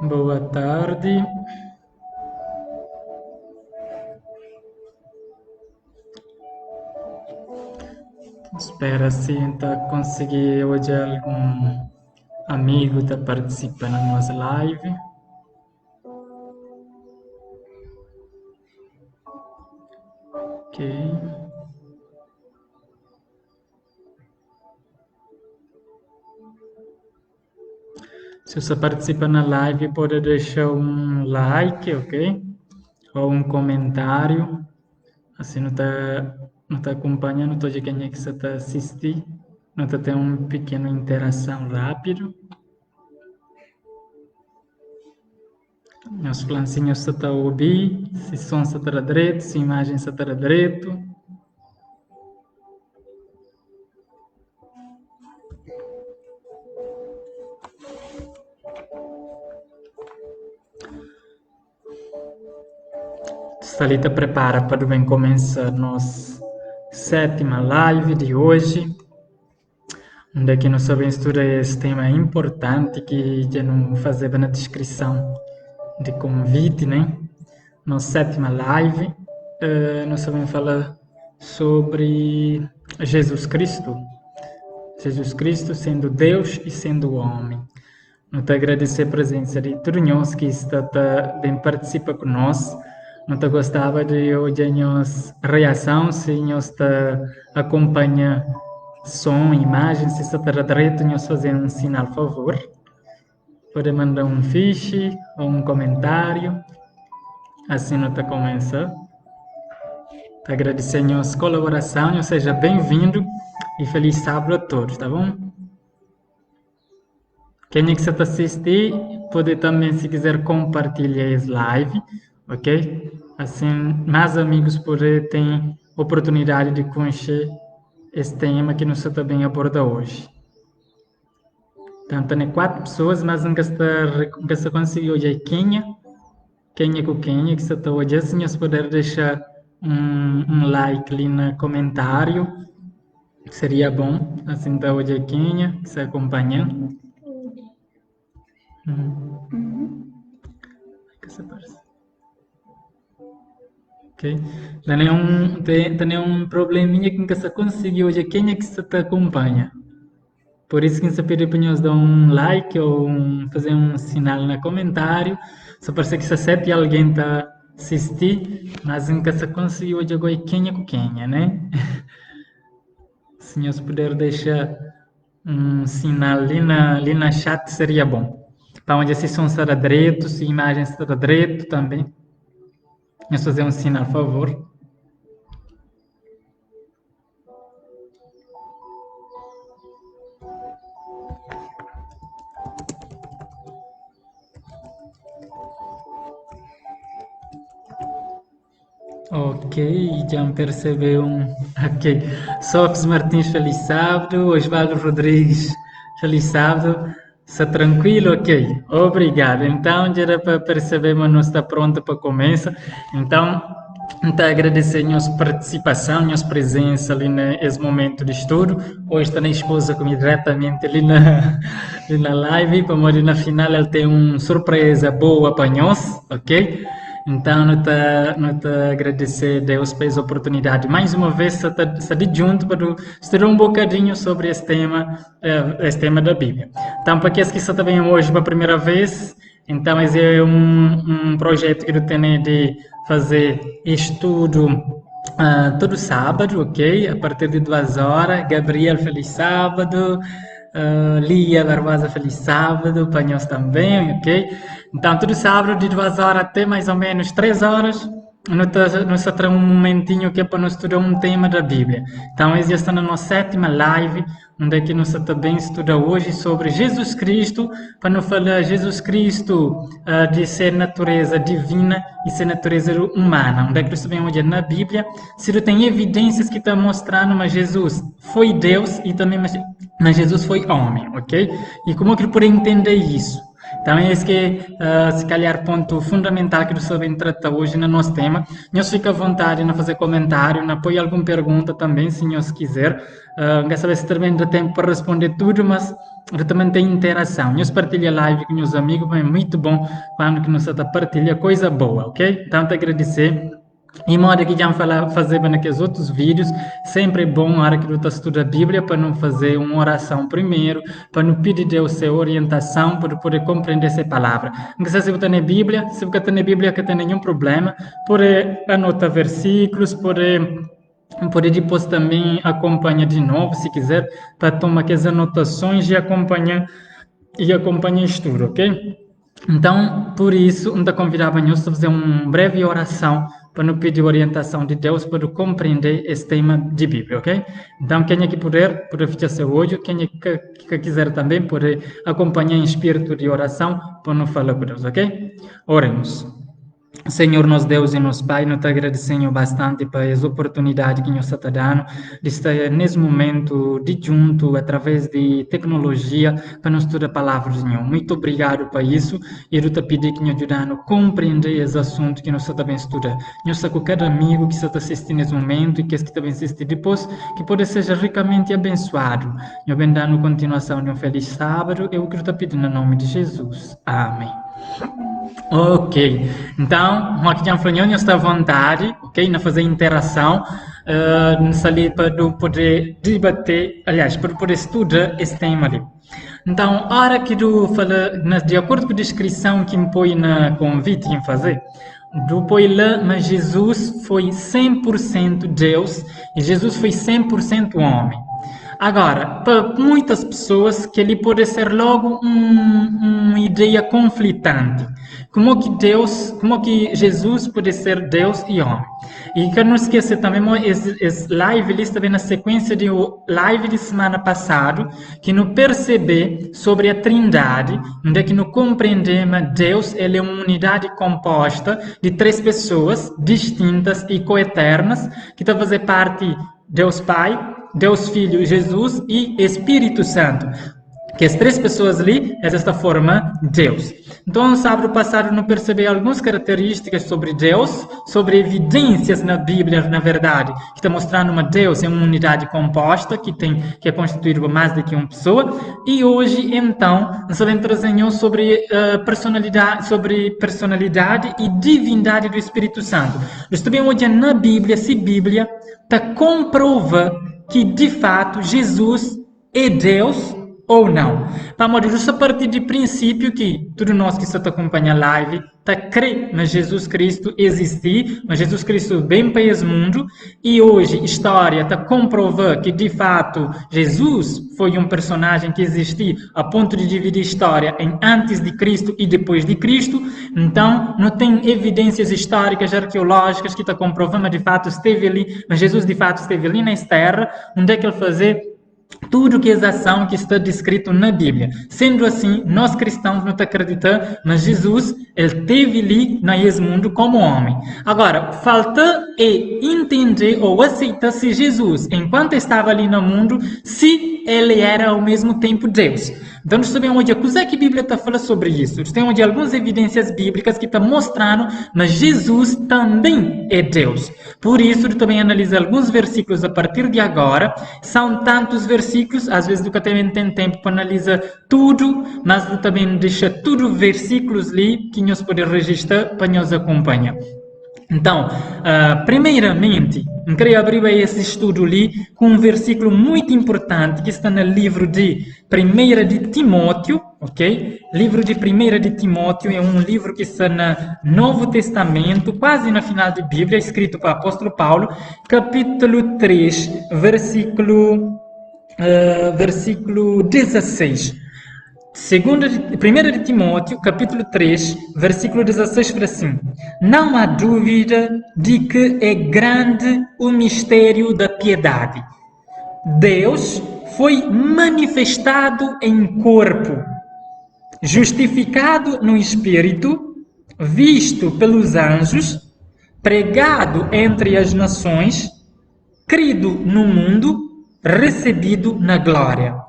Boa tarde. Espero assim tá conseguir hoje algum amigo tá participar na nossa live. Ok. Se você participa na live, pode deixar um like, ok? Ou um comentário. Assim não tá acompanhando todo quem é que você está assistindo. Não tá tendo uma pequena interação rápido. Os plancinhos você está a ouvir, se som você está direito, se imagem você está direito. Salita prepara para bem começar nossa sétima live de hoje, onde aqui nós sabemos estudar esse tema importante que já não fazia na descrição de convite, né? Nossa sétima live, nós sabemos falar sobre Jesus Cristo. Jesus Cristo sendo Deus e sendo homem. Nós te agradecer a presença de todos nós que está bem participa conosco. Não te gostava de hoje a nossa reação, se nós te acompanha som, imagem, se está direito, nós fazer um sinal, por favor. Pode mandar um fiche ou um comentário. Assim não te começa. Te agradecer a nossa colaboração, seja bem-vindo e feliz sábado a todos, tá bom? Quem é que está assistindo, pode também, se quiser, compartilhar essa live, ok? Assim, mais amigos podem ter oportunidade de conhecer esse tema que nós também aborda hoje. Então, tem 4 pessoas, mas nunca se conseguiu hoje quem com quem que está hoje. Assim, nós podemos deixar um like ali no comentário, seria bom. Assim, está hoje quem que se acompanha. Ok? Tem um probleminha que você conseguiu hoje. Quem é que você te acompanha? Por isso que você pede para nós dar um like ou fazer um sinal no comentário. Só parece que você sete alguém está assistindo, mas nunca você conseguiu hoje agora quem é com quem, né? Se nós puder deixar um sinal ali na chat seria bom. Para onde se som será direito, se imagem será direito também. Vamos fazer um sinal, por favor. Ok, já me percebeu. Ok. Sofos Martins, feliz sábado. Osvaldo Rodrigues, feliz sábado. Está tranquilo? Ok. Obrigado. Então, já era para perceber, mas não está pronto para começar. Então agradecer a nossa participação, a nossa presença ali nesse momento de estudo. Hoje está a esposa comigo diretamente ali na live. Para morrer na final, ela tem uma surpresa boa para nós, ok? Então, não te agradecer a Deus pela oportunidade. Mais uma vez, está de junto para estudar um bocadinho sobre esse tema da Bíblia. Então, para aqueles que estão também hoje pela primeira vez, então esse é um projeto que eu tenho de fazer estudo todo sábado, ok? A partir de 2 horas. Gabriel, feliz sábado. Lia Barbosa, feliz sábado, para nós também, ok? Então, todo sábado, de 2 horas até mais ou menos 3 horas, nós teremos um momentinho que é para nós estudar um tema da Bíblia. Então, esse está na nossa sétima live, onde é que nós também estuda hoje sobre Jesus Cristo, para não falar Jesus Cristo de ser natureza divina e ser natureza humana. Onde é que nós também hoje na Bíblia, se tem evidências que estão mostrando que Jesus foi Deus e também mas Jesus foi homem, ok? E como é que eu poderia entender isso? Então, esse que se calhar, ponto fundamental que nós sabemos tratar hoje no nosso tema. Nós fica à vontade de fazer comentário, apoiar alguma pergunta também, se nós quiser. Não saber se também dá tempo para responder tudo, mas eu também tenho interação. Eu partilho a live com meus amigos, é muito bom quando que nós partilha coisa boa, ok? Então, te agradecer. E modo que já fazer naqueles outros vídeos, sempre é bom, na hora que você estuda a Bíblia, para não fazer uma oração primeiro, para não pedir Deus sua orientação, para poder compreender essa palavra. Não sei se você está na Bíblia, se você está na Bíblia, que tem nenhum problema, pode anotar versículos, pode depois também acompanhar de novo, se quiser, para tomar aquelas anotações e acompanhar o estudo, ok? Então, por isso, ainda convidava nós a fazer uma breve oração para nos pedir orientação de Deus para compreender esse tema de Bíblia, ok? Então, quem é que puder, pode fechar seu olho, quem é que quiser também, pode acompanhar em espírito de oração para nos falar com Deus, ok? Oremos. Senhor, nosso Deus e nosso Pai, nós te agradecemos bastante por essa oportunidade que nos está dando de estar nesse momento de junto, através de tecnologia, para nos estudar a palavra do Senhor. Muito obrigado por isso e eu te pedir que nos ajude a compreender esse assunto que nós estamos estudando. Nós com cada amigo que está assistindo nesse momento e que está assistindo depois, que pode ser ricamente abençoado. Eu venho dando continuação de um feliz sábado, eu quero te pedir no nome de Jesus. Amém. Ok, então, aqui já falou, está à vontade, ok, na fazer interação, ali para poder debater, aliás, para poder estudar esse tema ali. Então, a hora que tu fala, de acordo com a descrição que me põe na convite em fazer, tu põe lá, mas Jesus foi 100% Deus e Jesus foi 100% homem. Agora, para muitas pessoas, que ele pode ser logo uma ideia conflitante. Como que Jesus pode ser Deus e homem? E que não esqueça também, esse live ali está na sequência de live de semana passada, que não perceber sobre a Trindade, onde é que não compreendemos Deus, ele é uma unidade composta de 3 pessoas distintas e coeternas, que está a fazer parte Deus Pai, Deus Filho, Jesus e Espírito Santo. Que as 3 pessoas ali, esta forma Deus. Então, sábado passado, não percebi algumas características sobre Deus, sobre evidências na Bíblia, na verdade, que está mostrando uma Deus é uma unidade composta, que é constituída por mais do que uma pessoa. E hoje, então, nós vamos trazer sobre personalidade e divindade do Espírito Santo. Nós também olhando na Bíblia, se Bíblia está comprova que, de fato, Jesus é Deus ou não. Vamos a partir do princípio que todos nós que estamos acompanhando a live está crê na Jesus Cristo existir, mas Jesus Cristo vem para esse mundo e hoje a história está comprovando que de fato Jesus foi um personagem que existiu a ponto de dividir a história em antes de Cristo e depois de Cristo. Então não tem evidências históricas, arqueológicas que está comprovando, mas de fato esteve ali, mas Jesus de fato esteve ali nessa terra, onde é que ele fazia tudo que é ação que está descrito na Bíblia. Sendo assim, nós cristãos não acreditamos, mas Jesus, ele esteve ali nesse mundo como homem. Agora, falta entender ou aceitar se Jesus, enquanto estava ali no mundo, se ele era ao mesmo tempo Deus. Então, nós sabemos onde é que a Bíblia está falando sobre isso. Nós temos algumas evidências bíblicas que estão mostrando, mas Jesus também é Deus. Por isso, eu também analiso alguns versículos a partir de agora. São tantos versículos, às vezes nunca também tem tempo para analisar tudo, mas eu também deixo tudo versículos ali que nós podemos registrar para nos acompanhar. Então, primeiramente, eu queria abrir esse estudo ali com um versículo muito importante que está no livro de 1 de Timóteo, ok? Livro de 1 de Timóteo é um livro que está no Novo Testamento, quase no final da Bíblia, escrito para o apóstolo Paulo, capítulo 3, versículo 16. 1 de Timóteo, capítulo 3, versículo 16, fala assim: não há dúvida de que é grande o mistério da piedade. Deus foi manifestado em corpo, justificado no Espírito, visto pelos anjos, pregado entre as nações, crido no mundo, recebido na glória.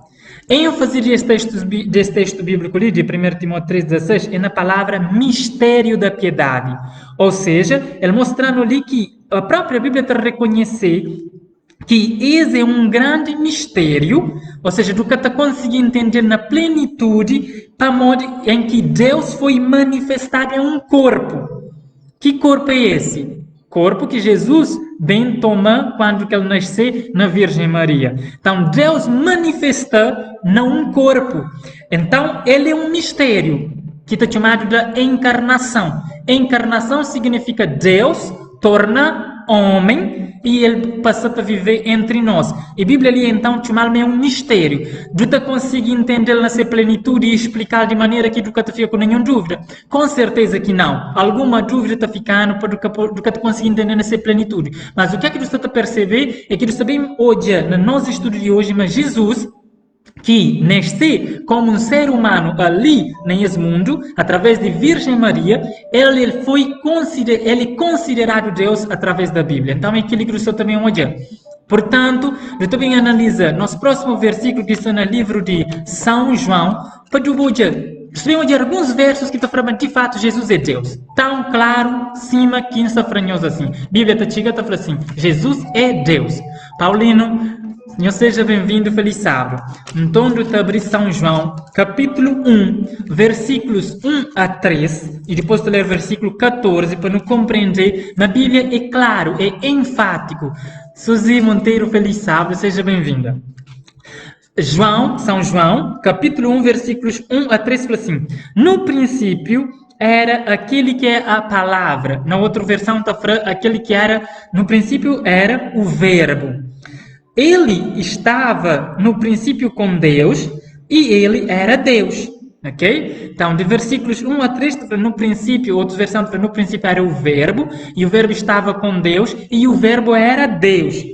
ênfase deste texto bíblico ali, de 1 Timóteo 3,16, é na palavra mistério da piedade. Ou seja, ele mostrando ali que a própria Bíblia te reconhecer que esse é um grande mistério, ou seja, do que está conseguindo entender na plenitude, para modo em que Deus foi manifestado em um corpo. Que corpo é esse? Corpo que Jesus bem toma quando ele nasceu na Virgem Maria. Então, Deus manifesta num corpo. Então, ele é um mistério, que está chamado de encarnação. Encarnação significa Deus torna homem e ele passa a viver entre nós. E a Bíblia ali, então, chama-me um mistério. Tu consegue entender na sua plenitude e explicar de maneira que tu não fica com nenhuma dúvida? Com certeza que não. Alguma dúvida está ficando do que tu consegue entender na sua plenitude. Mas o que é que tu está a perceber é que tu sabemos hoje, no nosso estudo de hoje, mas Jesus, que nasceu como um ser humano ali nesse mundo, através de Virgem Maria, ele foi considerado Deus através da Bíblia. Então, é aquilo que eu também hoje. Portanto, eu também analiso nosso próximo versículo que está no livro de São João, para hoje. Percebemos alguns versos que estão falando de fato Jesus é Deus. Tão claro, cima, que não está franhoso assim. A Bíblia está falando assim, Jesus é Deus. Paulino, Senhor seja bem-vindo, feliz sábado. Então, do abrir São João, capítulo 1, versículos 1 a 3, e depois de ler versículo 14, para não compreender, na Bíblia é claro, é enfático. Suzy Monteiro, feliz sábado, seja bem-vinda. São João, capítulo 1, versículos 1 a 3, fala assim, no princípio era aquele que é a palavra. Na outra versão está falando aquele que era, no princípio era o verbo. Ele estava no princípio com Deus e ele era Deus. Ok? Então, de versículos 1 a 3, no princípio, outra versão, no princípio era o verbo, e o verbo estava com Deus, e o verbo era Deus.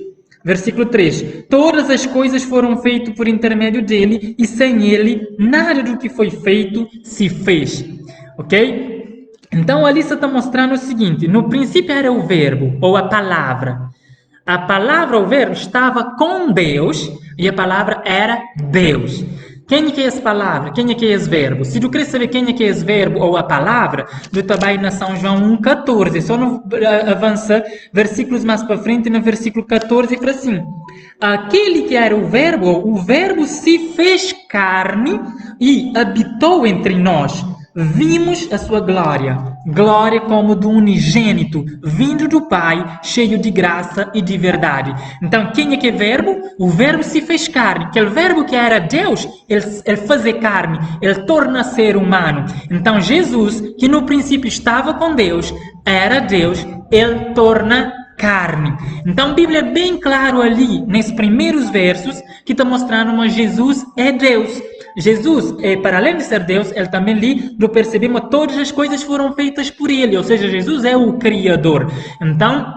Versículo 3, todas as coisas foram feitas por intermédio dele, e sem ele, nada do que foi feito se fez. Ok? Então, ali você está mostrando o seguinte, no princípio era o verbo, ou a palavra. A palavra, o verbo, estava com Deus, e a palavra era Deus. Quem é que é essa palavra? Quem é que é esse verbo? Se tu queres saber quem é que é esse verbo ou a palavra, tu também na São João 1,14. Só não avança versículos mais para frente, no versículo 14, para assim. Aquele que era o verbo se fez carne e habitou entre nós. Vimos a sua glória, glória como do unigênito, vindo do Pai, cheio de graça e de verdade. Então, quem é que é verbo? O verbo se fez carne. Aquele verbo que era Deus, ele fazer carne, ele torna ser humano. Então, Jesus, que no princípio estava com Deus, era Deus, ele torna carne. Então, a Bíblia é bem claro ali, nesses primeiros versos, que está mostrando que Jesus é Deus. Jesus, para além de ser Deus, ele também ali, percebemos que todas as coisas foram feitas por ele, ou seja, Jesus é o Criador. Então,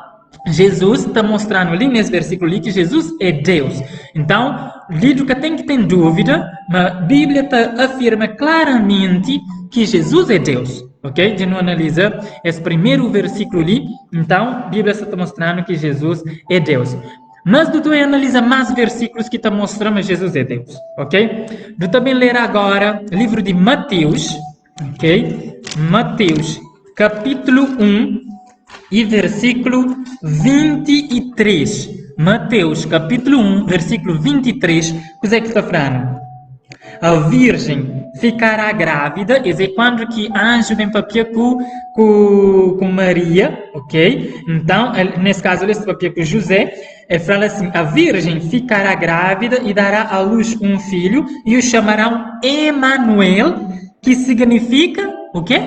Jesus está mostrando ali nesse versículo ali que Jesus é Deus. Então, líder que tem que ter dúvida, mas a Bíblia afirma claramente que Jesus é Deus. Ok? De não analisar esse primeiro versículo ali, então, a Bíblia está mostrando que Jesus é Deus. Mas tu também analisa mais versículos que estão mostrando que Jesus é Deus, ok? Tu também ler agora o livro de Mateus, ok? Mateus, capítulo 1 e versículo 23. Mateus, capítulo 1, versículo 23, o que é que está falando? A virgem ficará grávida, e é quando que anjo vem para com Maria, ok? Então, nesse caso, ele está para com José, ele fala assim, a virgem ficará grávida e dará à luz um filho, e o chamarão Emanuel, que significa, o quê?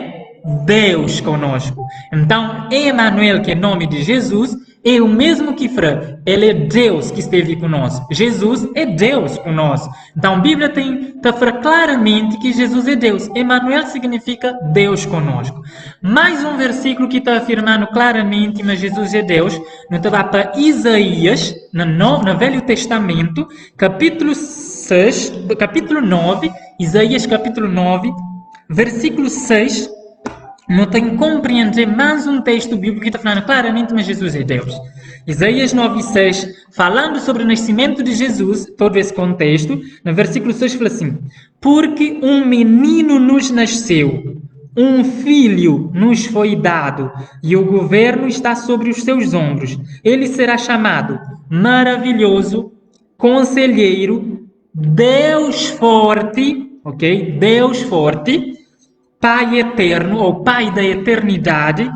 Deus conosco. Então, Emanuel, que é nome de Jesus, é o mesmo que Fra. Ele é Deus que esteve conosco. Jesus é Deus conosco. Então, a Bíblia está claramente que Jesus é Deus. Emanuel significa Deus conosco. Mais um versículo que está afirmando claramente que Jesus é Deus. Nós vamos para Isaías, no Velho Testamento, capítulo 9, Isaías capítulo 9, versículo 6, não tem que compreender mais um texto bíblico que está falando claramente que Jesus é Deus. Isaías 9,6, falando sobre o nascimento de Jesus, todo esse contexto, no versículo 6 fala assim, porque um menino nos nasceu, um filho nos foi dado e o governo está sobre os seus ombros. Ele será chamado Maravilhoso, Conselheiro, Deus Forte, ok? Deus Forte, Pai Eterno ou Pai da Eternidade,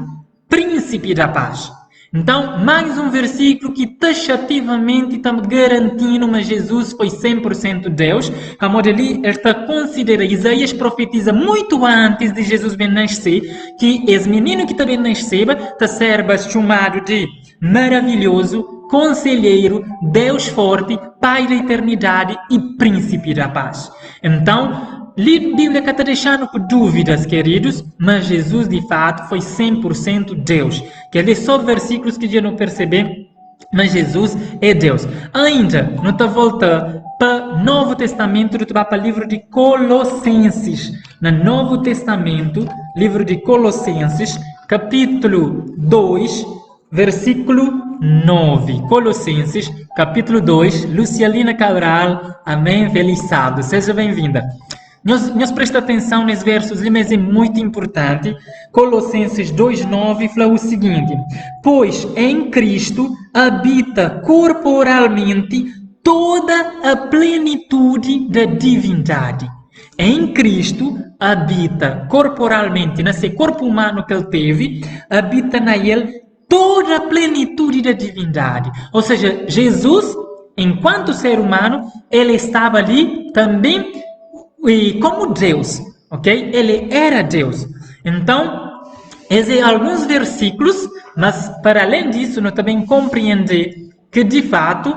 Príncipe da Paz. Então, mais um versículo que taxativamente está garantindo que Jesus foi 100% Deus. Como ele está considera, Isaías profetiza muito antes de Jesus vir nascer, que esse menino que também nasceu está sendo chamado de Maravilhoso, Conselheiro, Deus Forte, Pai da Eternidade e Príncipe da Paz. Então, a Bíblia está deixando por dúvidas, queridos, mas Jesus, de fato, foi 100% Deus. Quer ler só versículos que já não percebem, mas Jesus é Deus. Ainda, não está voltando para o Novo Testamento, para o livro de Colossenses. No Novo Testamento, livro de Colossenses, capítulo 2, versículo 9. Colossenses, capítulo 2, Lucialina Cabral, amém, feliz sábado, seja bem-vinda. Nós prestamos atenção nesses versos, mas é muito importante. Colossenses 2,9 fala o seguinte: pois em Cristo habita corporalmente toda a plenitude da divindade. Em Cristo habita corporalmente, nesse corpo humano que ele teve, habita nele toda a plenitude da divindade. Ou seja, Jesus, enquanto ser humano, ele estava ali também e como Deus, ok? Ele era Deus. Então, esses são alguns versículos, mas para além disso, nós também compreender que de fato,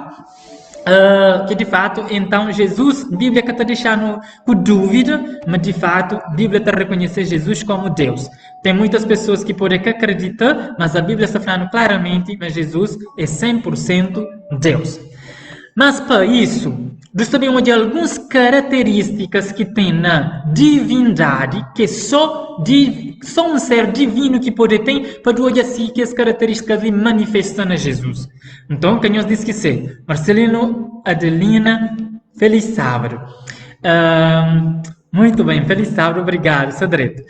então Jesus, a Bíblia está deixando por dúvida, mas de fato, a Bíblia está reconhecendo Jesus como Deus. Tem muitas pessoas que podem acreditar, mas a Bíblia está falando claramente que Jesus é 100% Deus. Mas para isso, nós sabemos de algumas características que tem na divindade, que só um ser divino que pode ter, para hoje assim que as características lhe manifestam a Jesus. Então, que nós disse que sim. Marcelino, Adelina, feliz sábado. Muito bem, feliz sábado, obrigado, Sadreto.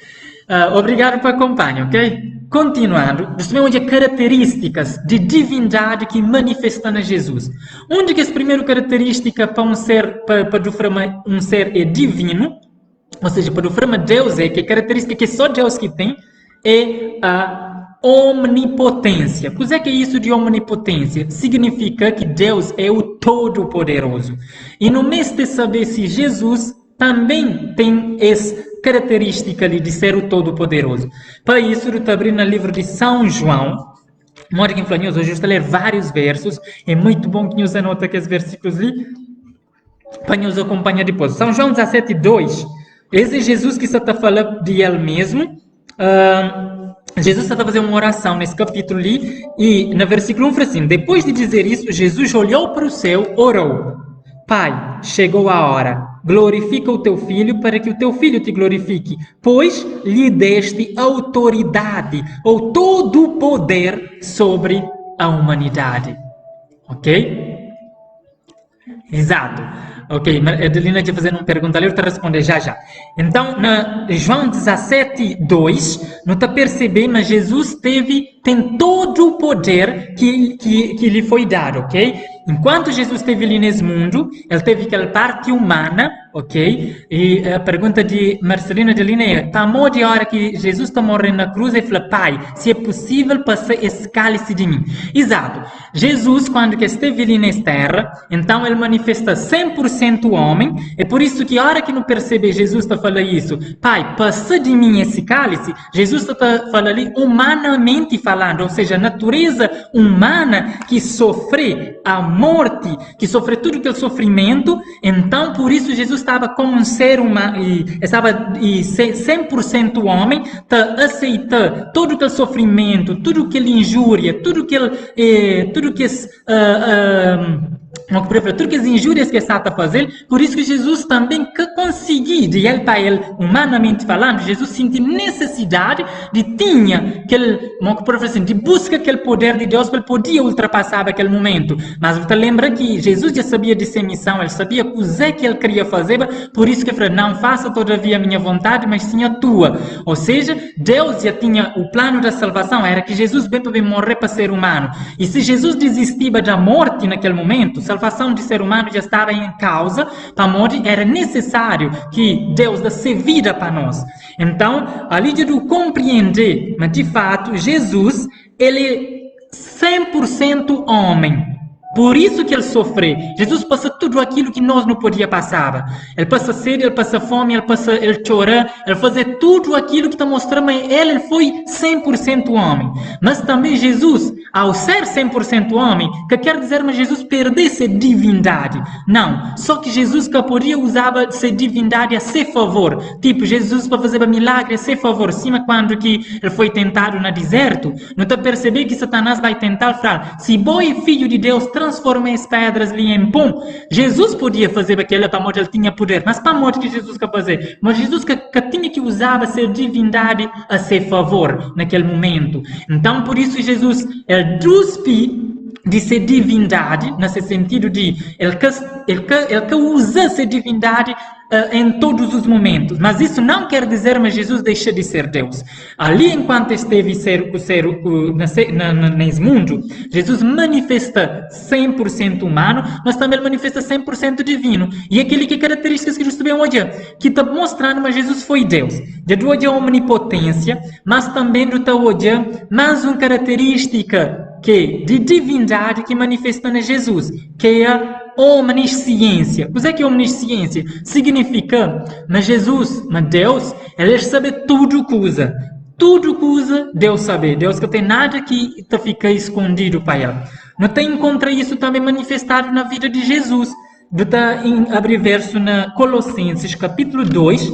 Obrigado por acompanhar, ok? Continuando, nós temos características de divindade que manifestam a Jesus. Onde que essa primeira característica para um ser é divino, ou seja, para o Deus é que a característica que só Deus que tem é a omnipotência. O que é isso de omnipotência? Significa que Deus é o Todo-Poderoso. E no mês de saber se Jesus também tem essa característica de ser o Todo-Poderoso. Para isso, eu estou abrindo o livro de São João. Mora que hoje eu estou a ler vários versos. É muito bom que nos anota aqueles versículos ali para nos acompanhar depois. São João 17:2. Esse é Jesus que está falando de ele mesmo. Jesus está fazendo uma oração nesse capítulo ali. E no versículo 1 fala assim: depois de dizer isso, Jesus olhou para o céu, orou: Pai, chegou a hora. Glorifica o teu filho para que o teu filho te glorifique, pois lhe deste autoridade ou todo o poder sobre a humanidade. Ok? Exato. Ok, a Adelina está fazendo uma pergunta ali, eu vou responder já. Então, na João 17:2, nós está percebendo que Jesus tem todo o poder que lhe foi dado, ok? Enquanto Jesus esteve ali nesse mundo, ele teve aquela parte humana, ok? E a pergunta de Marcelina Adelina é: tamou de hora que Jesus está morrendo na cruz e fala: Pai, se é possível, passar esse cálice de mim. Exato. Jesus, quando que esteve ali nessa terra, então ele manifesta 100% homem. É por isso que a hora que não percebe Jesus está falando isso: Pai, passa de mim esse cálice. Jesus está falando ali humanamente falando, ou seja, a natureza humana que sofre a morte, que sofre tudo aquele sofrimento. Então, por isso, Jesus estava como um ser humano, estava 100% homem, aceita todo aquele sofrimento, tudo aquele injúria, tudo que as injúrias que está a fazer. Por isso que Jesus também conseguiu conseguir, de ele para ele, humanamente falando, Jesus sentiu necessidade de tinha de busca aquele poder de Deus para ele poder ultrapassar aquele momento. Mas você lembra que Jesus já sabia de sua missão, ele sabia o que ele queria fazer, por isso que ele falou, não faça todavia a minha vontade, mas sim a tua. Ou seja, Deus já tinha o plano da salvação, era que Jesus veio para morrer para ser humano. E se Jesus desistia da morte naquele momento, a salvação de ser humano já estava em causa, para a morte era necessário que Deus desse vida para nós. Então, ali de compreender, mas de fato, Jesus, ele é 100% homem. Por isso que ele sofreu. Jesus passa tudo aquilo que nós não podíamos passar. Ele passa sede, ele passa fome, ele chora, ele faz tudo aquilo que está mostrando, mas ele foi 100% homem. Mas também Jesus, ao ser 100% homem, que quer dizer que Jesus perdeu sua divindade. Não, só que Jesus que podia usar sua divindade a seu favor. Tipo, Jesus para fazer milagre a seu favor. Sim, quando que ele foi tentado no deserto, não está percebendo que Satanás vai tentar falar, se boi filho de Deus, transforma as pedras ali em pão. Jesus podia fazer aquilo para morte, ele tinha poder, mas para morte que Jesus quer fazer. Mas Jesus que tinha que usar a sua divindade a seu favor naquele momento. Então, por isso Jesus, ele duspe de ser divindade, nesse sentido de ele que usa essa divindade em todos os momentos. Mas isso não quer dizer que Jesus deixa de ser Deus. Ali, enquanto esteve nesse mundo, Jesus manifesta 100% humano, mas também manifesta 100% divino. E aquele que características que Jesus também hoje, que está mostrando que Jesus foi Deus. De hoje a onipotência, mas também do hoje mais uma característica de divindade que manifesta em Jesus, que é a omnisciência. O que é omnisciência? Significa, mas Jesus, mas Deus, ele sabe tudo coisa. Tudo coisa, Deus sabe. Deus que tem nada que fica escondido para ele. Não tem contra isso também manifestado na vida de Jesus. Abrir verso na Colossenses, capítulo 2,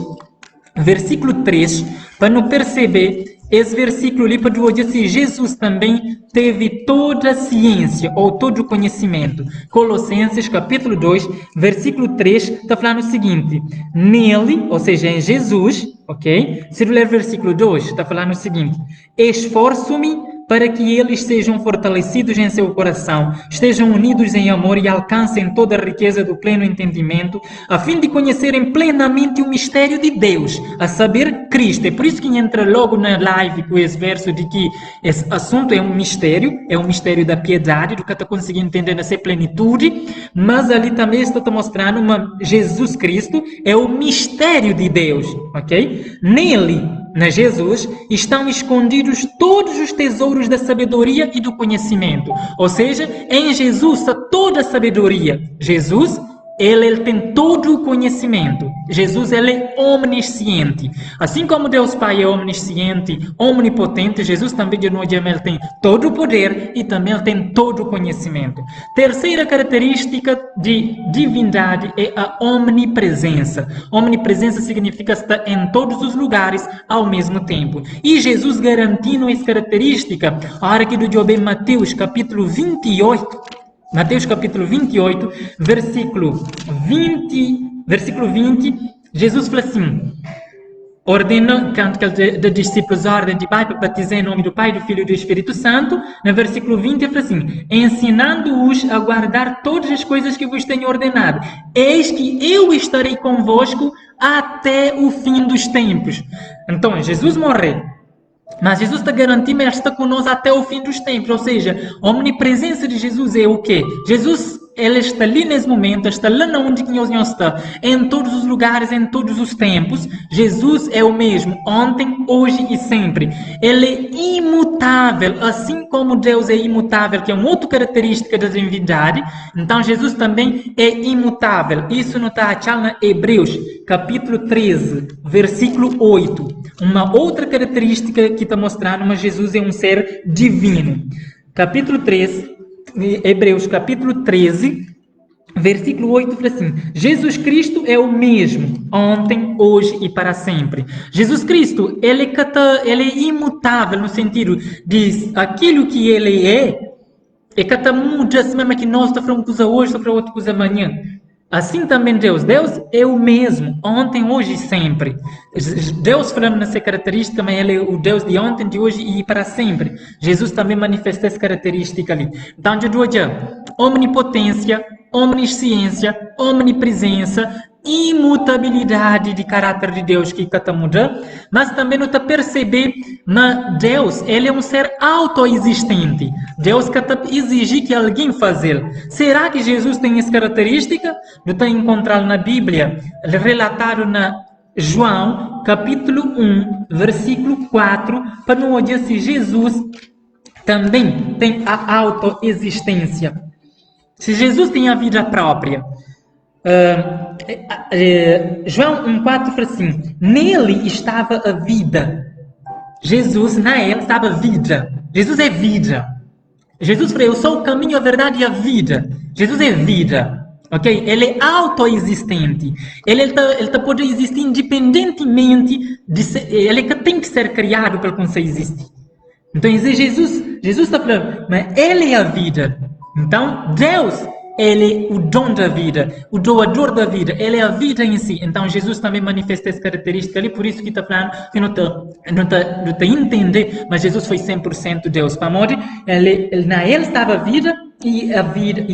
versículo 3, para não perceber esse versículo ali para dizer assim, Jesus também teve toda a ciência ou todo o conhecimento. Colossenses capítulo 2, versículo 3, está falando o seguinte, nele, ou seja, em Jesus, ok? Se ler versículo 2, está falando o seguinte, esforço-me para que eles sejam fortalecidos em seu coração, estejam unidos em amor e alcancem toda a riqueza do pleno entendimento, a fim de conhecerem plenamente o mistério de Deus, a saber, Cristo. É por isso que entra logo na live com esse verso de que esse assunto é um mistério da piedade, do que está conseguindo entender nessa plenitude, mas ali também está mostrando Jesus Cristo é o mistério de Deus, ok? Nele, na Jesus, estão escondidos todos os tesouros da sabedoria e do conhecimento. Ou seja, em Jesus está toda a sabedoria. Jesus, ele tem todo o conhecimento. Jesus, ele é omnisciente. Assim como Deus Pai é omnisciente, omnipotente, Jesus também, de novo, ele tem todo o poder e também ele tem todo o conhecimento. Terceira característica de divindade é a omnipresença. Omnipresença significa estar em todos os lugares ao mesmo tempo. E Jesus garantindo essa característica, a hora que do Job em Mateus capítulo 28, Mateus capítulo 28, versículo 20, Jesus fala assim, ordena, canto que os discípulos ordem de Pai para batizar em nome do Pai, do Filho e do Espírito Santo. No versículo 20 ele fala assim, ensinando-os a guardar todas as coisas que vos tenho ordenado. Eis que eu estarei convosco até o fim dos tempos. Então, Jesus morreu. Mas Jesus está garantindo que ele está conosco até o fim dos tempos. Ou seja, a omnipresença de Jesus é o quê? Jesus, ele está ali nesse momento, está lá onde o Senhor está, em todos os lugares, em todos os tempos. Jesus é o mesmo, ontem, hoje e sempre. Ele é imutável, assim como Deus é imutável, que é uma outra característica da divindade. Então, Jesus também é imutável. Isso não está achado em Hebreus, capítulo 13, versículo 8. Uma outra característica que está mostrando que Jesus é um ser divino. Capítulo 13, Hebreus capítulo 13, versículo 8, fala assim, Jesus Cristo é o mesmo, ontem, hoje e para sempre. Jesus Cristo, ele é imutável no sentido de aquilo que ele é que muda, mesmo que nós está falando coisa hoje, está falando outra coisa amanhã. Assim também Deus. Deus é o mesmo, ontem, hoje e sempre. Deus, falando nessa característica, mas Ele é o Deus de ontem, de hoje e para sempre. Jesus também manifesta essa característica ali. Então, de hoje, omnipotência, omnisciência, omnipresença, imutabilidade de caráter de Deus que está mudando, mas também não está perceber que Deus, ele é um ser autoexistente. Deus que está exigir que alguém faça. Será que Jesus tem essa característica? Não está encontrado na Bíblia, relatado na João, capítulo 1, versículo 4, para não olhar se Jesus também tem a autoexistência. Se Jesus tem a vida própria. João 1,4 fala assim: nele estava a vida. Jesus, nele estava a vida. Jesus é vida. Jesus falou: eu sou o caminho, a verdade e a vida. Jesus é vida. Ok? Ele é autoexistente. Ele pode existir independentemente de ser, ele tem que ser criado para conseguir existir. Então, Jesus está falando, mas ele é a vida. Então, Deus, ele é o dom da vida, o doador da vida, ele é a vida em si. Então, Jesus também manifesta essa característica ali, por isso que está falando que não está entender, mas Jesus foi 100% Deus. Para morrer, ele estava a vida e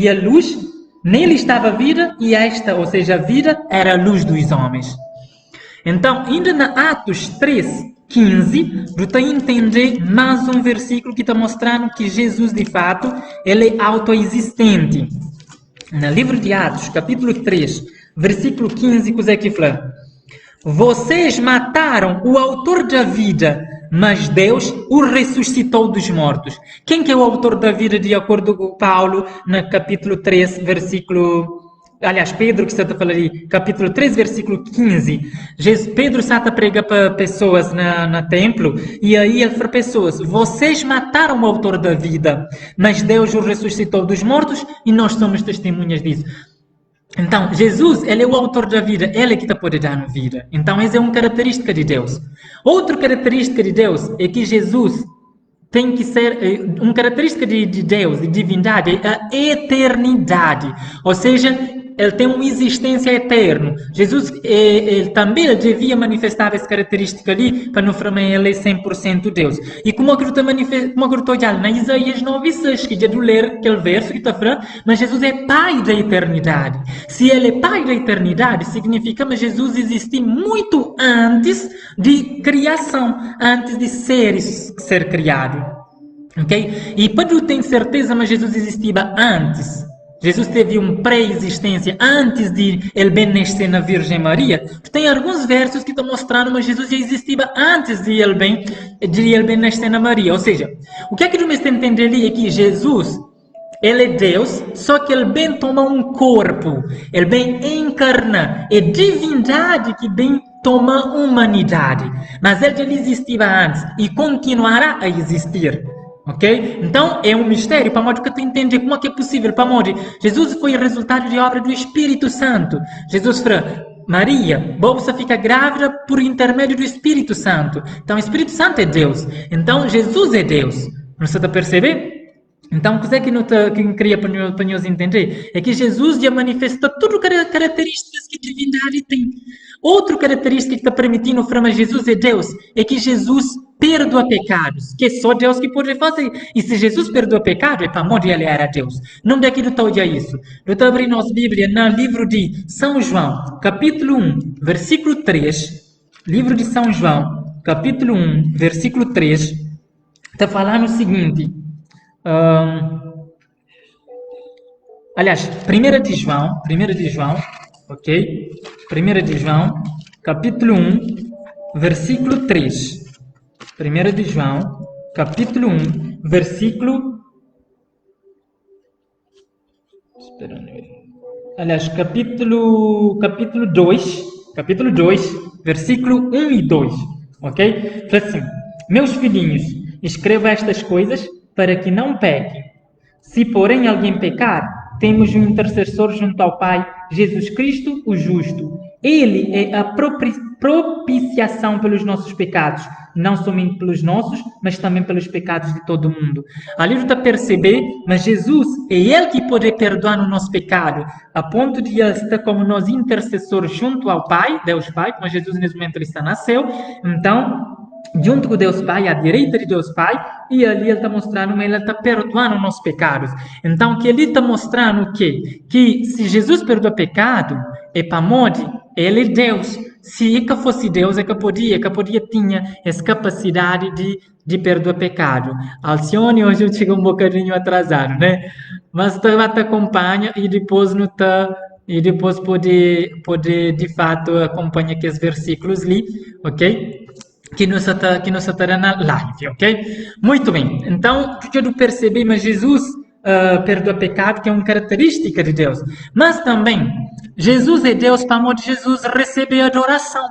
a luz, nele estava a vida e esta, ou seja, a vida era a luz dos homens. Então, ainda na Atos 3:15, tu está a entender mais um versículo que está mostrando que Jesus, de fato, ele é autoexistente. No livro de Atos, capítulo 3, versículo 15, que é que fala? Vocês mataram o autor da vida, mas Deus o ressuscitou dos mortos. Quem que é o autor da vida, de acordo com Paulo, no capítulo 3, versículo... Aliás, Pedro, que está a falar ali, capítulo 3, versículo 15. Pedro está a pregar para pessoas no templo, e aí ele fala para pessoas: vocês mataram o autor da vida, mas Deus o ressuscitou dos mortos, e nós somos testemunhas disso. Então, Jesus, ele é o autor da vida, ele é que está pode dar vida. Então, essa é uma característica de Deus. Outra característica de Deus é que Jesus tem que ser, uma característica de Deus, de divindade, é a eternidade. Ou seja, ele tem uma existência eterna. Jesus ele também devia manifestar essa característica ali, para não falar ele é 100% Deus. E como eu estou já na Isaías 9:6, que já de ler aquele verso que está falando, mas Jesus é Pai da eternidade. Se ele é Pai da eternidade, significa que Jesus existiu muito antes de criação, antes de ser criado. Ok? E para eu ter certeza, mas Jesus existia antes. Jesus teve uma pré-existência antes de ele bem nascer na Virgem Maria. Tem alguns versos que estão mostrando que Jesus já existia antes de ele bem nascer na Maria. Ou seja, o que é que tu me está entendendo ali é que Jesus, ele é Deus, só que ele bem toma um corpo, ele bem encarna, é divindade que bem toma humanidade. Mas ele já existia antes e continuará a existir. Ok? Então, é um mistério para modo que tu entende como é que é possível. Para modo, Jesus foi o resultado de obra do Espírito Santo. Jesus falou: Maria, você fica grávida por intermédio do Espírito Santo. Então, o Espírito Santo é Deus. Então, Jesus é Deus. Não está a perceber? Então, o que é que eu queria para nós entender? É que Jesus já manifesta todas as características que a divindade tem. Outra característica que está permitindo falar Jesus é Deus, é que Jesus perdoa pecados, que é só Deus que pode fazer. E se Jesus perdoa pecado, é para onde ele era Deus. Não daqui do tal dia isso. Eu estou abrindo nossa Bíblia no livro de São João, capítulo 1, versículo 3. Livro de São João, capítulo 1, versículo 3. Está falando o seguinte... aliás, 1 de João, ok? 1 de João, capítulo 1, versículo 3. 1 de João, capítulo 1, versículo... Aliás, capítulo 2, versículo 1 e 2, ok? Fala assim: meus filhinhos, escreva estas coisas para que não pequem. Se, porém, alguém pecar, temos um intercessor junto ao Pai, Jesus Cristo, o justo. Ele é a propiciação pelos nossos pecados, não somente pelos nossos, mas também pelos pecados de todo mundo. Ali está a perceber, mas Jesus é Ele que pode perdoar o nosso pecado, a ponto de Ele estar como nosso intercessor junto ao Pai, Deus Pai, como Jesus nesse momento ele está nasceu. Então, junto com Deus Pai, à direita de Deus Pai, e ali ele está mostrando, ele está perdoando os nossos pecados. Então, que ele está mostrando o quê? Que se Jesus perdoa pecado, é para morte, ele é Deus. Se ele fosse Deus, é que podia tinha essa capacidade de perdoar pecado. Alcione hoje eu chego um bocadinho atrasado, né? Mas te acompanha e depois não tá e depois poder de fato acompanhar aqueles versículos ali, ok? Que nos estará na live, ok? Muito bem. Então, eu percebi, mas Jesus perdoa pecado, que é uma característica de Deus. Mas também, Jesus é Deus, para amor de Jesus receber adoração.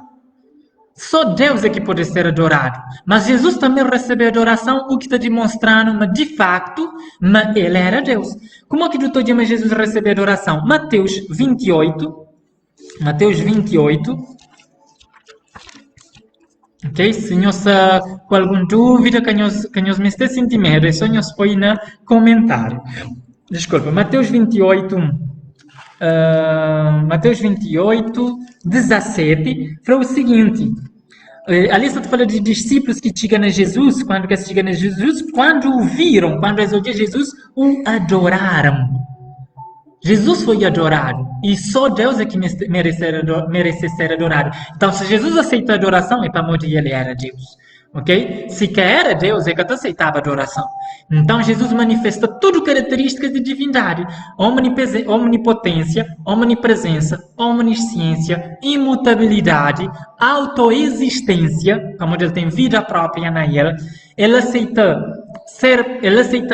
Só Deus é que pode ser adorado. Mas Jesus também recebeu adoração, o que está demonstrando, mas de facto, mas ele era Deus. Como é que tu diz, mas Jesus recebeu adoração? Mateus 28. Ok? Se nós com alguma dúvida que nós me esteja sentindo medo, é só nós põe no comentário. Desculpa, Mateus 28, 17, fala o seguinte. Ali está falando de discípulos que chegam a Jesus, quando o viram, quando eles ouviram Jesus, o adoraram. Jesus foi adorado. E só Deus é que merece ser adorado. Então, se Jesus aceita a adoração, é para mostrar que ele era Deus. Ok? Se que era Deus, é que aceitava a adoração. Então, Jesus manifesta tudo características de divindade. Omnipotência, omnipresença, omnisciência, imutabilidade, autoexistência, como ele tem vida própria na ele. Ele aceita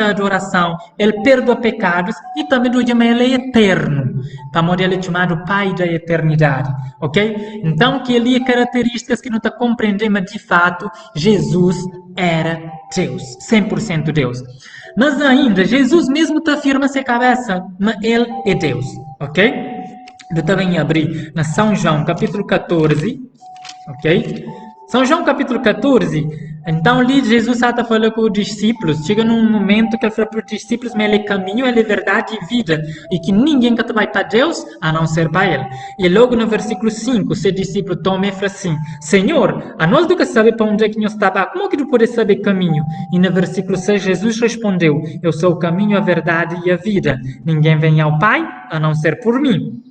a adoração, ele perdoa pecados e também ele é eterno. Para ele é chamado Pai da eternidade, ok? Então, que ele é características que não está compreendendo, mas de fato, Jesus era Deus, 100% Deus. Mas ainda, Jesus mesmo te afirma ser cabeça, mas ele é Deus, ok? Eu também abri na São João, capítulo 14, ok? São João, capítulo 14, então ali Jesus está falando com os discípulos, chega num momento que ele fala para os discípulos, mas ele é caminho, ele é verdade e vida, e que ninguém vai para Deus a não ser para ele. E logo no versículo 5, seu discípulo toma e fala assim, Senhor, a nós do que sabe para onde é que nós estava, como é que tu podes saber caminho? E no versículo 6, Jesus respondeu, eu sou o caminho, a verdade e a vida, ninguém vem ao Pai a não ser por mim.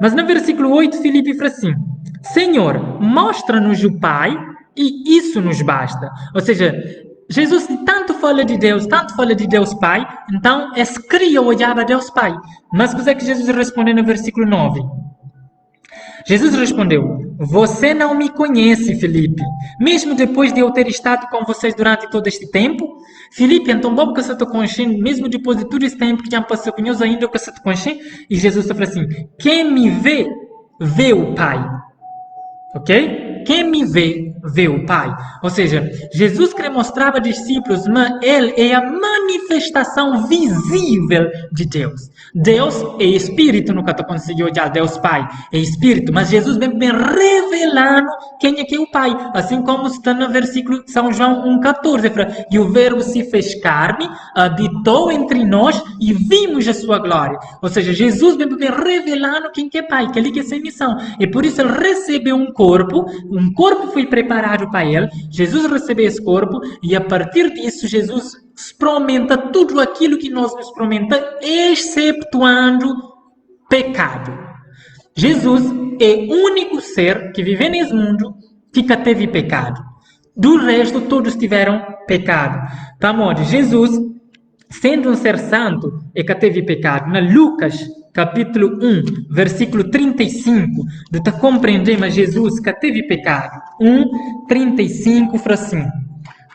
Mas no versículo 8, Filipe fala assim, Senhor, mostra-nos o Pai e isso nos basta. Ou seja, Jesus tanto fala de Deus Pai, então eles queriam olhar a Deus Pai. Mas o que é que Jesus respondeu no versículo 9? Jesus respondeu, você não me conhece, Filipe, mesmo depois de eu ter estado com vocês durante todo este tempo? Filipe, então, bom que você está conhecendo, mesmo depois de todo esse tempo que já passou com nós, ainda que você está conhecendo? E Jesus falou assim, quem me vê, vê o Pai. Ok? Quem me vê, vê o Pai. Ou seja, Jesus queria mostrar para os discípulos, mas ele é a manifestação visível de Deus. Deus é Espírito, nunca tu conseguiu olhar Deus Pai, é Espírito, mas Jesus vem revelando quem é que é o Pai. Assim como está no versículo São João 1,14, e o Verbo se fez carne, habitou entre nós e vimos a sua glória. Ou seja, Jesus vem revelando quem que é Pai, que ele quer ser missão. E por isso ele recebeu um corpo foi preparado para ele, Jesus recebeu esse corpo, e a partir disso Jesus experimenta tudo aquilo que nós experimentamos, exceptuando pecado. Jesus é o único ser que vive nesse mundo que nunca teve pecado. Do resto, todos tiveram pecado. Tá, amor? Jesus, sendo um ser santo, é que teve pecado. Na Lucas, capítulo 1, versículo 35, de te compreender, mas Jesus que teve pecado. 1:35, fala assim.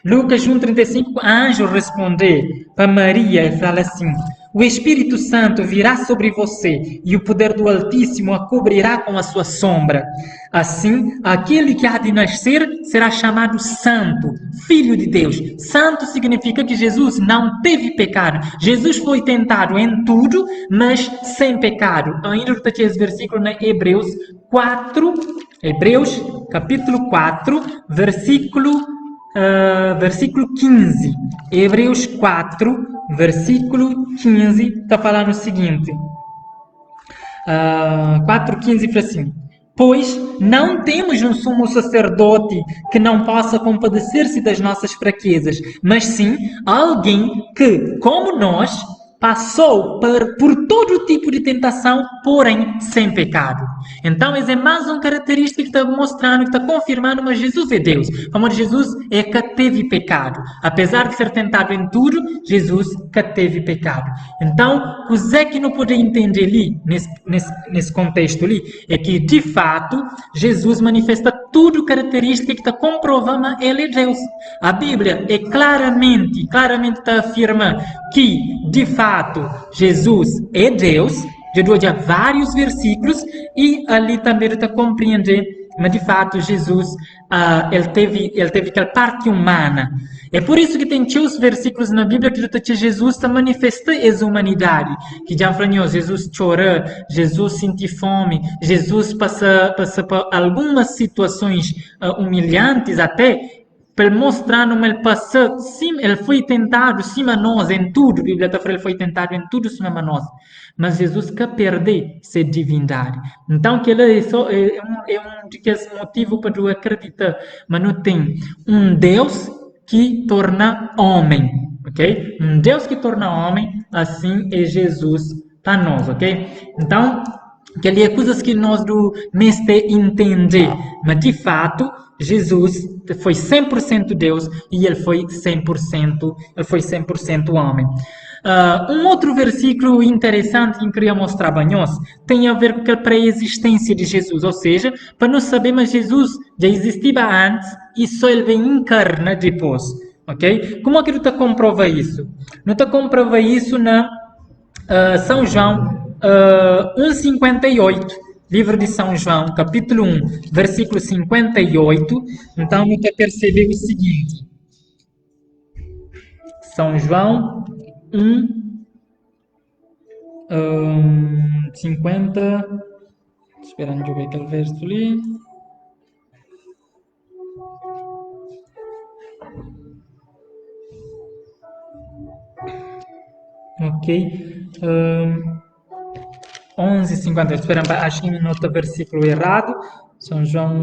Lucas 1:35, anjo responder para Maria e fala assim, O Espírito Santo virá sobre você e o poder do Altíssimo a cobrirá com a sua sombra. Assim, aquele que há de nascer será chamado Santo, Filho de Deus. Santo significa que Jesus não teve pecado. Jesus foi tentado em tudo, mas sem pecado. Ainda aqui esse versículo na Hebreus 4, Hebreus capítulo 4, versículo 15. Hebreus 4, versículo 15, está falando o seguinte. 4,15 para assim. Pois não temos um sumo sacerdote que não possa compadecer-se das nossas fraquezas, mas sim alguém que, como nós, passou por todo tipo de tentação, porém sem pecado. Então, essa é mais uma característica que está mostrando, que está confirmando, mas Jesus é Deus. Como Jesus é que teve pecado. Apesar de ser tentado em tudo, Jesus que teve pecado. Então, o Zé que não pode entender ali, nesse contexto ali, é que, de fato, Jesus manifesta tudo característica que está comprovando ele é Deus. A Bíblia é claramente está afirmando que, de fato, Jesus é Deus. Eu dou já vários versículos e ali também está compreender, mas de fato Jesus ele teve aquela parte humana. É por isso que tem os versículos na Bíblia que diz que Jesus está manifestando essa humanidade. Que já falou, Jesus chora, Jesus sente fome, Jesus passa por algumas situações humilhantes até, para mostrar como ele passou, sim, ele foi tentado cima de nós em tudo. A Bíblia está falando, ele foi tentado em tudo cima de nós. Mas Jesus quer perder essa divindade. Então, que ele é um dos motivos para eu acreditar. Mas não tem um Deus que torna homem, ok? Um Deus que torna homem, assim é Jesus para nós, ok? Então, que ali é coisas que nós não entender, mas de fato Jesus foi 100% Deus e ele foi 100% homem. Um outro versículo interessante que eu queria mostrar para nós tem a ver com a pré-existência de Jesus, ou seja, para nós sabermos que Jesus já existia antes e só ele vem encarnar depois, ok? Como é que tu comprova isso? Não te comprova isso na São João 1,58, livro de São João, capítulo 1, versículo 58. Então, você percebe o seguinte. São João 1, 50. Esperando eu ver aquele verso ali. Ok. 11,50. Espera, acho que não está versículo errado. São João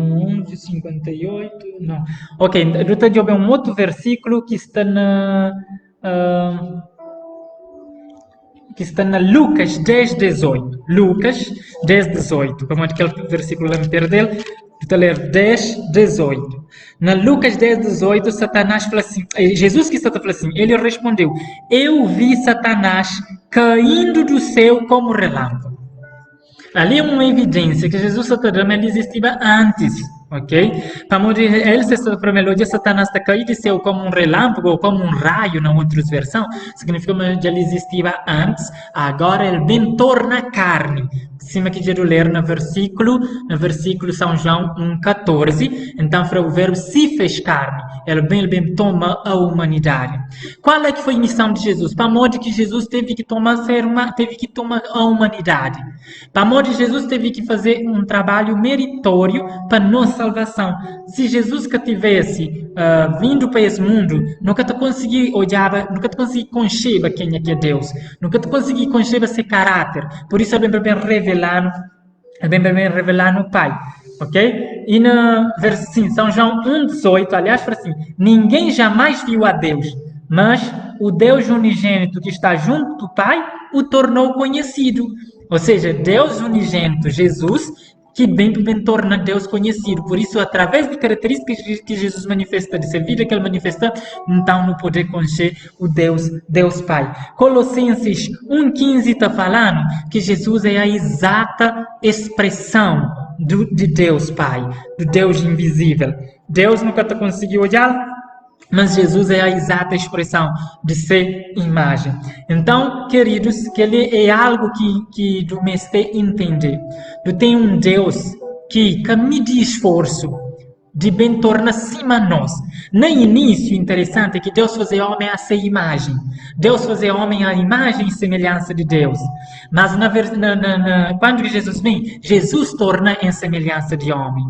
11,58. Não. Ok, eu tenho um outro versículo que está na Lucas 10,18. Lucas 10,18. Como é aquele versículo me perdeu? Vou ler 10,18. Na Lucas 10,18, Satanás fala assim, Jesus que está falando assim, ele respondeu, eu vi Satanás caindo do céu como relâmpago. Ali é uma evidência que Jesus ele existia antes, ok? Para ele se está falando, Satanás está caído do céu como um relâmpago ou como um raio, na outra versão, significa que ele existia antes, agora ele bem torna carne. Cima que eu ler no versículo São João 1,14, então o verbo se fez carne, ele bem toma a humanidade. Qual é que foi a missão de Jesus? Para modo que Jesus teve que tomar a humanidade. Para modo que Jesus teve que fazer um trabalho meritório para nossa salvação. Se Jesus que tivesse vindo para esse mundo, nunca te consegui olhar, nunca te consegui conceber quem é que é Deus, nunca te consegui conceber seu caráter. Por isso é bem revelando o Pai, ok? E na versão São João 1,18, aliás, fala assim, ninguém jamais viu a Deus, mas o Deus unigênito que está junto do Pai o tornou conhecido. Ou seja, Deus unigênito, Jesus, que bem torna Deus conhecido. Por isso, através de características que Jesus manifesta, de ser vida que ele manifesta, então no poder conhecer o Deus Pai. Colossenses 1,15 está falando que Jesus é a exata expressão de Deus Pai, do Deus invisível. Deus nunca te conseguiu olhar, Mas Jesus é a exata expressão de ser imagem. Então, queridos, que ele é algo que do mestre entender. Tu tem um Deus que mede esforço de bem torna-se a nós. No início, interessante é que Deus fazia homem a sua imagem. Deus fazia homem à imagem e semelhança de Deus. Mas quando Jesus vem, Jesus torna em semelhança de homem.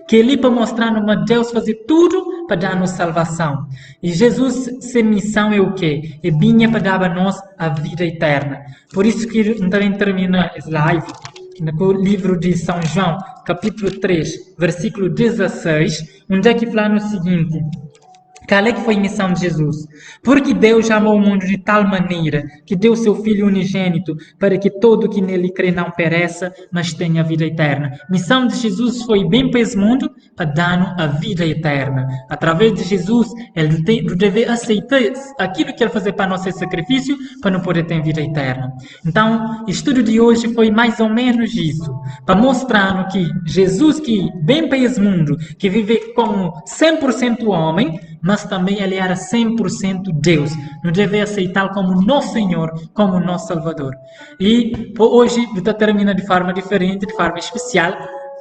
Que ele para mostrar numa Deus fazer tudo para dar-nos salvação. E Jesus, sua missão é o quê? É vinha para dar a nós a vida eterna. Por isso que também termina essa live no livro de São João, capítulo 3, versículo 16, onde é que fala o seguinte: qual é que foi a missão de Jesus? Porque Deus amou o mundo de tal maneira que deu seu Filho unigênito para que todo que nele crê não pereça, mas tenha vida eterna. A missão de Jesus foi bem para esse mundo para dar-nos a vida eterna. Através de Jesus, ele deve aceitar aquilo que ele fazer para nosso sacrifício para não poder ter vida eterna. Então, o estudo de hoje foi mais ou menos isso, para mostrar que Jesus que vem para esse mundo, que vive como 100% homem, mas também ele era 100% Deus. Não deve aceitá-lo como nosso Senhor, como nosso Salvador. E hoje termina de forma diferente, de forma especial.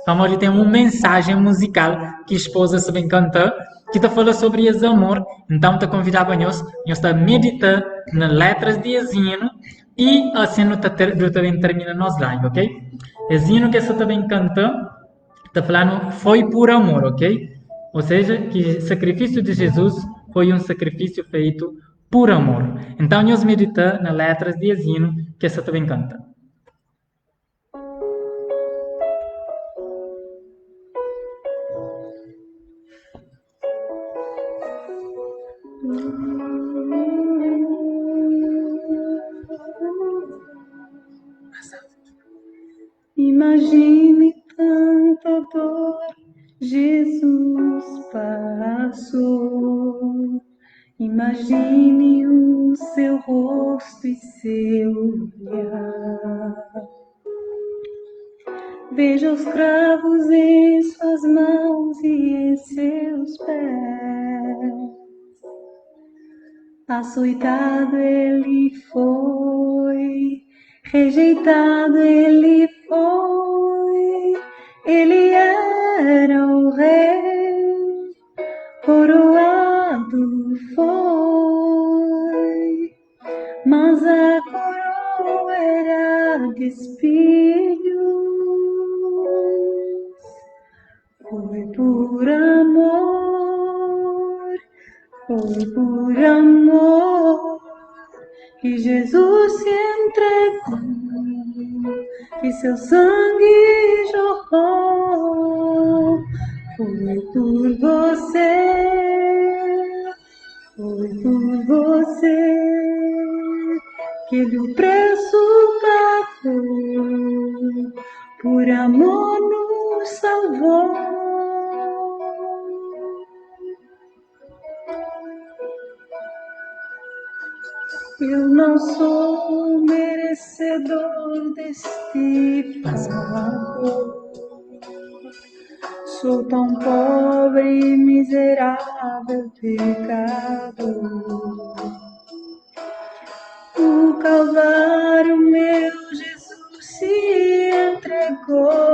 Como ele tem uma mensagem musical que a esposa se bem cantar, que está falando sobre esse amor. Então, te convidava nós a meditar nas letras de hino e assim também termina nossa live, ok? Esse hino que você também canta, está falando, foi por amor, ok? Ou seja, que o sacrifício de Jesus foi um sacrifício feito por amor. Então, nós meditamos nas letras de hino que essa também canta. Imagine tanta dor Jesus passou. Imagine o seu rosto e seu olhar. Veja os cravos em suas mãos e em seus pés. Açoitado ele foi, rejeitado ele foi. Ele era o rei, coroado foi, mas a coroa era de espinhos. Foi por amor, foi por amor que Jesus se entregou, que seu sangue jorrou. Foi por você, que ele o preço pagou, por amor nos salvou. Eu não sou merecedor deste favor. Sou tão pobre e miserável pecador. O Calvário meu Jesus se entregou.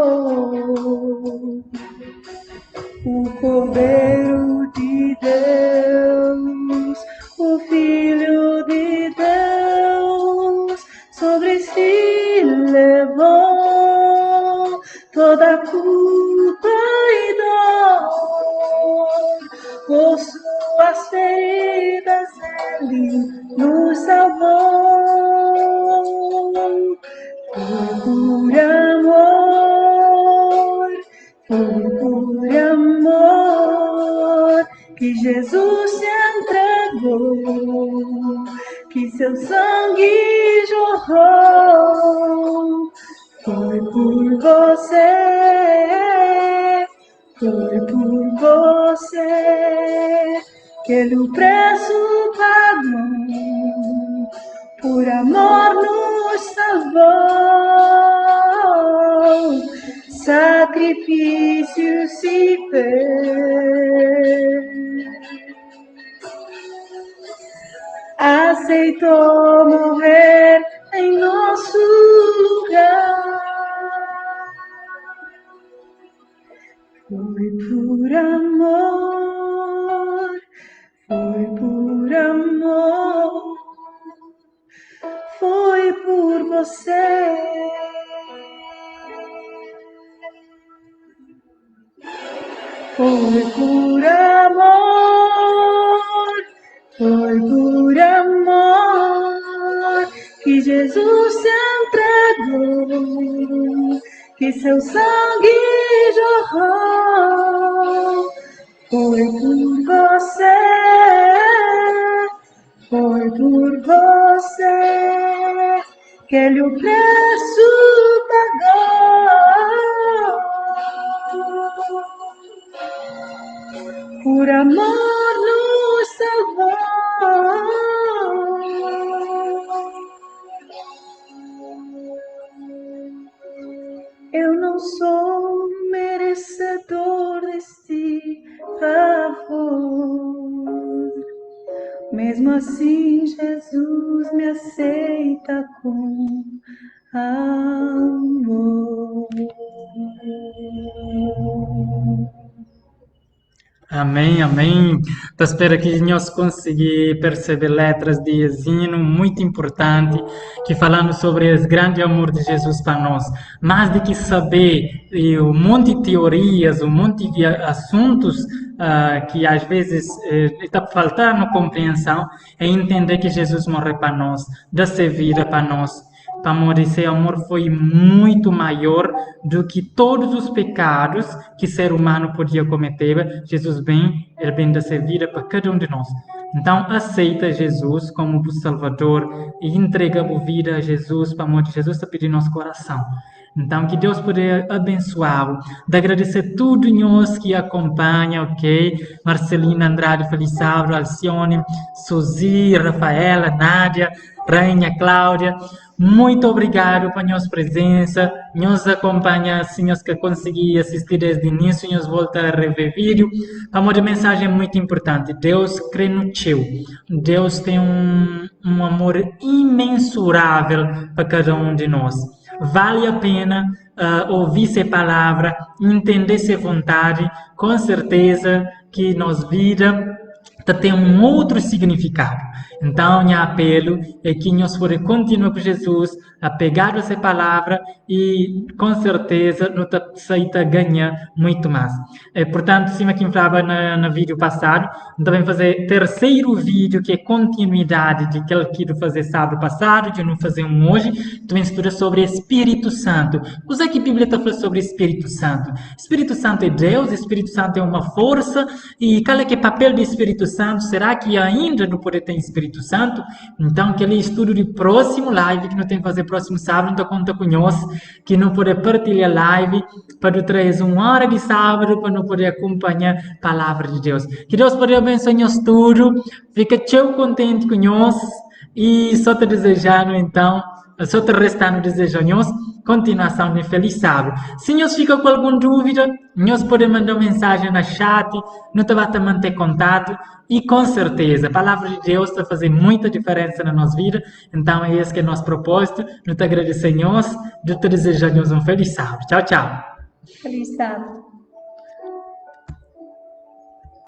O Cordeiro de Deus, o Filho de Deus, sobre si levou toda a culpa e dor. Por suas feridas ele nos salvou. Foi por amor, foi por amor que Jesus se entregou, que seu sangue jorrou. Foi por você, foi por você que ele o preço pagou, por amor nos salvou. Sacrifício se fez, aceitou morrer em nosso lugar. Foi por amor, foi por amor, foi por você. Foi por amor, foi por amor que Jesus se entregou, que seu sangue jorrou. Foi por você, foi por você que ele o preço pagou. Por amor nos salvou. Eu não sou merecedor deste favor, mesmo assim Jesus me aceita com amor. Amém, amém. Então, espero que nós conseguimos perceber letras de hino muito importante, que falando sobre o grande amor de Jesus para nós. Mais do que saber um monte de teorias, um monte de assuntos que às vezes está faltando compreensão, é entender que Jesus morreu para nós, dá-se vida para nós. Para amor, esse amor foi muito maior do que todos os pecados que o ser humano podia cometer. Jesus ele vem da sua vida para cada um de nós. Então, aceita Jesus como o Salvador e entrega a vida a Jesus, para amor de Jesus está pedindo nosso coração. Então, que Deus possa abençoá-lo. De agradecer tudo nós que acompanha, ok? Marcelina Andrade Felizardo, Alcione, Suzy, Rafaela, Nádia, Rainha Cláudia. Muito obrigado pela nossa presença. Nos acompanha, se nós que consegui assistir desde o início, nós volta a rever vídeo. Amor, de mensagem muito importante. Deus crê no teu. Deus tem um amor imensurável para cada um de nós. Vale a pena ouvir essa palavra, entender essa vontade. Com certeza que nossa vida tem um outro significado. Então, meu apelo é que nós podemos continuar com Jesus, apegado a essa palavra e, com certeza, nós aceita ganhar muito mais. Portanto, cima que falava no vídeo passado, também fazer terceiro vídeo, que é continuidade de aquele que eu fazer sábado passado, que eu não fazer hoje, também estuda sobre Espírito Santo. O que a Bíblia está falando sobre Espírito Santo? Espírito Santo é Deus, Espírito Santo é uma força, e qual é que é o papel do Espírito Santo? Será que ainda não pode ter Espírito Santo? Então, aquele estudo de próximo live que não tem que fazer próximo sábado, então conta com nós, que não pode partilhar live para trazer uma hora de sábado para não poder acompanhar a palavra de Deus. Que Deus possa abençoar nós tudo. Fica tão contente com nós e só te desejando então, só te restando desejar nós continuação de feliz sábado. Se nós fica com alguma dúvida, nós podemos mandar mensagem na chat, não te vai manter contato e com certeza a palavra de Deus está fazendo muita diferença na nossa vida. Então é esse que é nosso propósito. Não te agradecer nós, de te desejar nós um feliz sábado. Tchau, tchau. Feliz sábado.